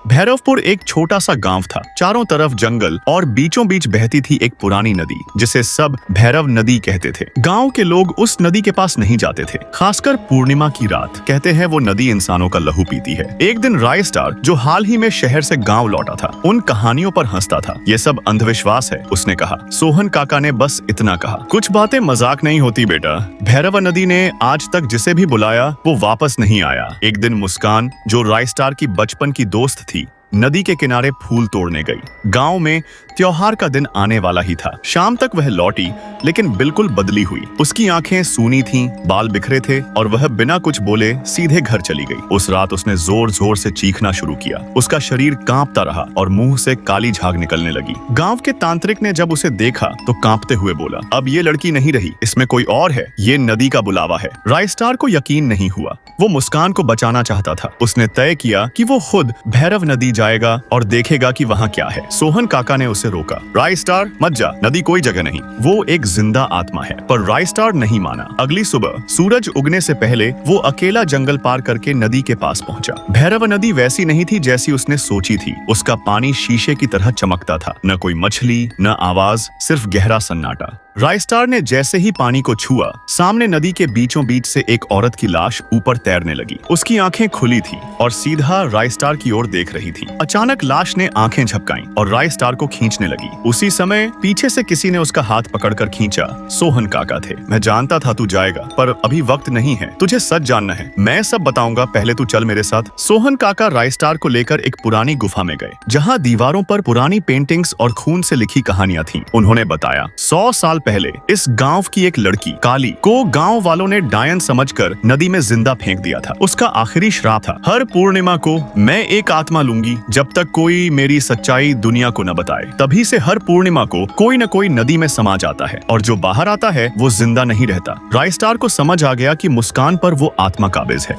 भैरवपुर एक छोटा सा गांव था। चारों तरफ जंगल और बीचों बीच बहती थी एक पुरानी नदी जिसे सब भैरव नदी कहते थे। गांव के लोग उस नदी के पास नहीं जाते थे, खासकर पूर्णिमा की रात। कहते हैं वो नदी इंसानों का लहू पीती है। एक दिन राय स्टार, जो हाल ही में शहर से गांव लौटा था, उन कहानियों पर हंसता था। ये सब अंधविश्वास है, उसने कहा। सोहन काका ने बस इतना कहा, कुछ बातें मजाक नहीं होती बेटा। भैरव नदी ने आज तक जिसे भी बुलाया वो वापस नहीं आया। एक दिन मुस्कान, जो राय स्टार की बचपन की दोस्त थी, नदी के किनारे फूल तोड़ने गई। गांव में त्योहार का दिन आने वाला ही था। शाम तक वह लौटी, लेकिन बिल्कुल बदली हुई। उसकी आंखें सूनी थीं, बाल बिखरे थे और वह बिना कुछ बोले सीधे घर चली गई। उस रात उसने जोर जोर से चीखना शुरू किया। उसका शरीर कांपता रहा और मुंह से काली झाग निकलने लगी। गांव के तांत्रिक ने जब उसे देखा तो कांपते हुए बोला, अब ये लड़की नहीं रही, इसमें कोई और है। ये नदी का बुलावा है। राय स्टार को यकीन नहीं हुआ। वो मुस्कान को बचाना चाहता था। उसने तय किया कि वो खुद भैरव नदी जाएगा और देखेगा कि वहाँ क्या है। सोहन काका ने उसे रोका। राय स्टार, मत जा, नदी कोई जगह नहीं, वो एक जिंदा आत्मा है। पर राय स्टार नहीं माना। अगली सुबह सूरज उगने से पहले वो अकेला जंगल पार करके नदी के पास पहुंचा। भैरव नदी वैसी नहीं थी जैसी उसने सोची थी। उसका पानी शीशे की तरह चमकता था। न कोई मछली, न आवाज, सिर्फ गहरा सन्नाटा। राय स्टार ने जैसे ही पानी को छुआ, सामने नदी के बीचों बीच से एक औरत की लाश ऊपर तैरने लगी। उसकी आंखें खुली थी और सीधा राय स्टार की ओर देख रही थी। अचानक लाश ने आंखें झपकाईं और राय स्टार को खींचने लगी। उसी समय पीछे से किसी ने उसका हाथ पकड़कर खींचा। सोहन काका थे। मैं जानता था तू जाएगा, पर अभी वक्त नहीं है। तुझे सच जानना है। मैं सब बताऊंगा, पहले तू चल मेरे साथ। सोहन काका राय स्टार को लेकर एक पुरानी गुफा में गए, जहाँ दीवारों पर पुरानी पेंटिंग्स और खून से लिखी कहानियां थीं। उन्होंने बताया, 100 साल पहले इस गांव की एक लड़की काली को गांव वालों ने डायन समझकर नदी में जिंदा फेंक दिया था। उसका आखिरी श्राप था, हर पूर्णिमा को मैं एक आत्मा लूंगी जब तक कोई मेरी सच्चाई दुनिया को न बताए। तभी से हर पूर्णिमा को कोई न कोई नदी में समा जाता है और जो बाहर आता है वो जिंदा नहीं रहता। राय स्टार को समझ आ गया कि मुस्कान पर वो आत्मा काबिज है।